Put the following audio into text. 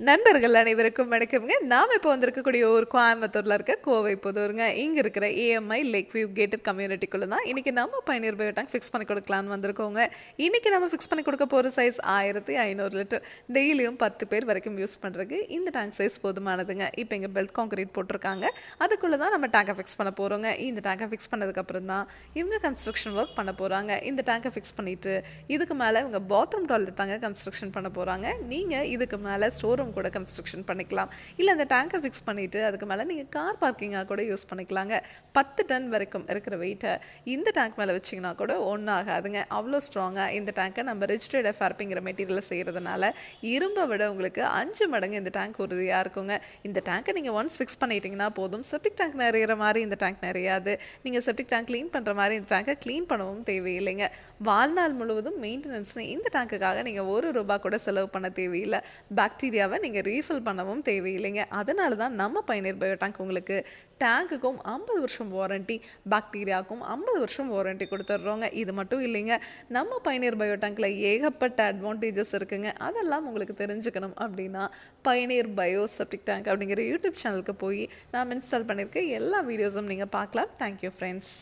நண்பர்கள் அனைவருக்கும் வணக்கம்ங்க. நாம் இப்போ வந்திருக்கக்கூடிய ஒரு கோயம்புத்தூரில் இருக்க கோவை புதூருங்க. இங்கே இருக்கிற ஏஎம்ஐ லேக் வியூ கேட்டட் கம்யூனிட்டிக்குள்ள தான் இன்றைக்கி நம்ம பயணியர் பயோ டேங்க் ஃபிக்ஸ் பண்ணி கொடுக்கலான்னு வந்திருக்கோங்க. இன்றைக்கி நம்ம ஃபிக்ஸ் பண்ணி கொடுக்க போகிற சைஸ் 1500 லிட்டர். டெய்லியும் 10 பேர் வரைக்கும் யூஸ் பண்ணுறதுக்கு இந்த டேங்க் சைஸ் போதுமானதுங்க. இப்போ இங்கே பெல்ட் கான்கிரீட் போட்டிருக்காங்க. அதுக்குள்ளே தான் நம்ம டேங்கை ஃபிக்ஸ் பண்ண போகிறோங்க. இந்த டேங்கை ஃபிக்ஸ் பண்ணதுக்கப்புறம் தான் இவங்க கன்ஸ்ட்ரக்ஷன் ஒர்க் பண்ண போகிறாங்க. இந்த டேங்கை ஃபிக்ஸ் பண்ணிவிட்டு இதுக்கு மேலே இவங்க பாத்ரூம் டாய்லெட் தாங்க கன்ஸ்ட்ரக்ஷன் பண்ண போகிறாங்க. நீங்கள் இதுக்கு மேலே ஸ்டோர் ரூம் கூட கன்ஸ்ட்ரக்ஷன் பண்ணிக்கலாம். இல்லை அந்த டேங்கை ஃபிக்ஸ் பண்ணிவிட்டு அதுக்கு மேலே நீங்கள் கார் பார்க்கிங்காக கூட யூஸ் பண்ணிக்கலாங்க. 10 டன் வரைக்கும் இருக்கிற வெயிட்டை இந்த டேங்க் மேலே வச்சிங்கன்னா கூட ஒன்றும் ஆகாதுங்க. அவ்வளோ ஸ்ட்ராங்காக இந்த டேங்கை நம்ம ரிஜிஸ்டர்ட் எஃப்ஆர்பிங்கிற மெட்டீரியலை செய்கிறதுனால இரும்பை விட உங்களுக்கு 5 மடங்கு இந்த டேங்க் உறுதியாக இருக்குங்க. இந்த டேங்கை நீங்கள் ஒன்ஸ் ஃபிக்ஸ் பண்ணிட்டீங்கன்னா போதும். செப்டிக் டேங்க் நிறையிற மாதிரி இந்த டேங்க் நிறையாது. நீங்கள் செப்டிக் டேங்க் க்ளீன் பண்ணுற மாதிரி இந்த டேங்கை க்ளீன் பண்ணவும் தேவையில்லைங்க. வாழ்நாள் முழுவதும் மெயின்டெனன்ஸ்னு இந்த டேங்குக்காக நீங்கள் ₹1 கூட செலவு பண்ண தேவையில்லை. பாக்டீரியாவை நீங்கள் ரீஃபில் பண்ணவும் தேவையில்லைங்க. அதனால தான் நம்ம பயணியர் பயோ டேங்க் உங்களுக்கு டேங்குக்கும் 50 வருஷம் வாரண்டி, பாக்டீரியாவுக்கும் 50 வருஷம் வாரண்டி கொடுத்துட்றோங்க. இது மட்டும் இல்லைங்க, நம்ம பயணியர் பயோ டேங்க்கில் ஏகப்பட்ட அட்வான்டேஜஸ் இருக்குங்க. அதெல்லாம் உங்களுக்கு தெரிஞ்சுக்கணும் அப்படின்னா பயணியர் பயோ செப்டிக் டேங்க் அப்படிங்கிற யூடியூப் சேனலுக்கு போய் நான் இன்ஸ்டால் பண்ணியிருக்க எல்லா வீடியோஸும் நீங்கள் பார்க்கலாம். Thank you friends.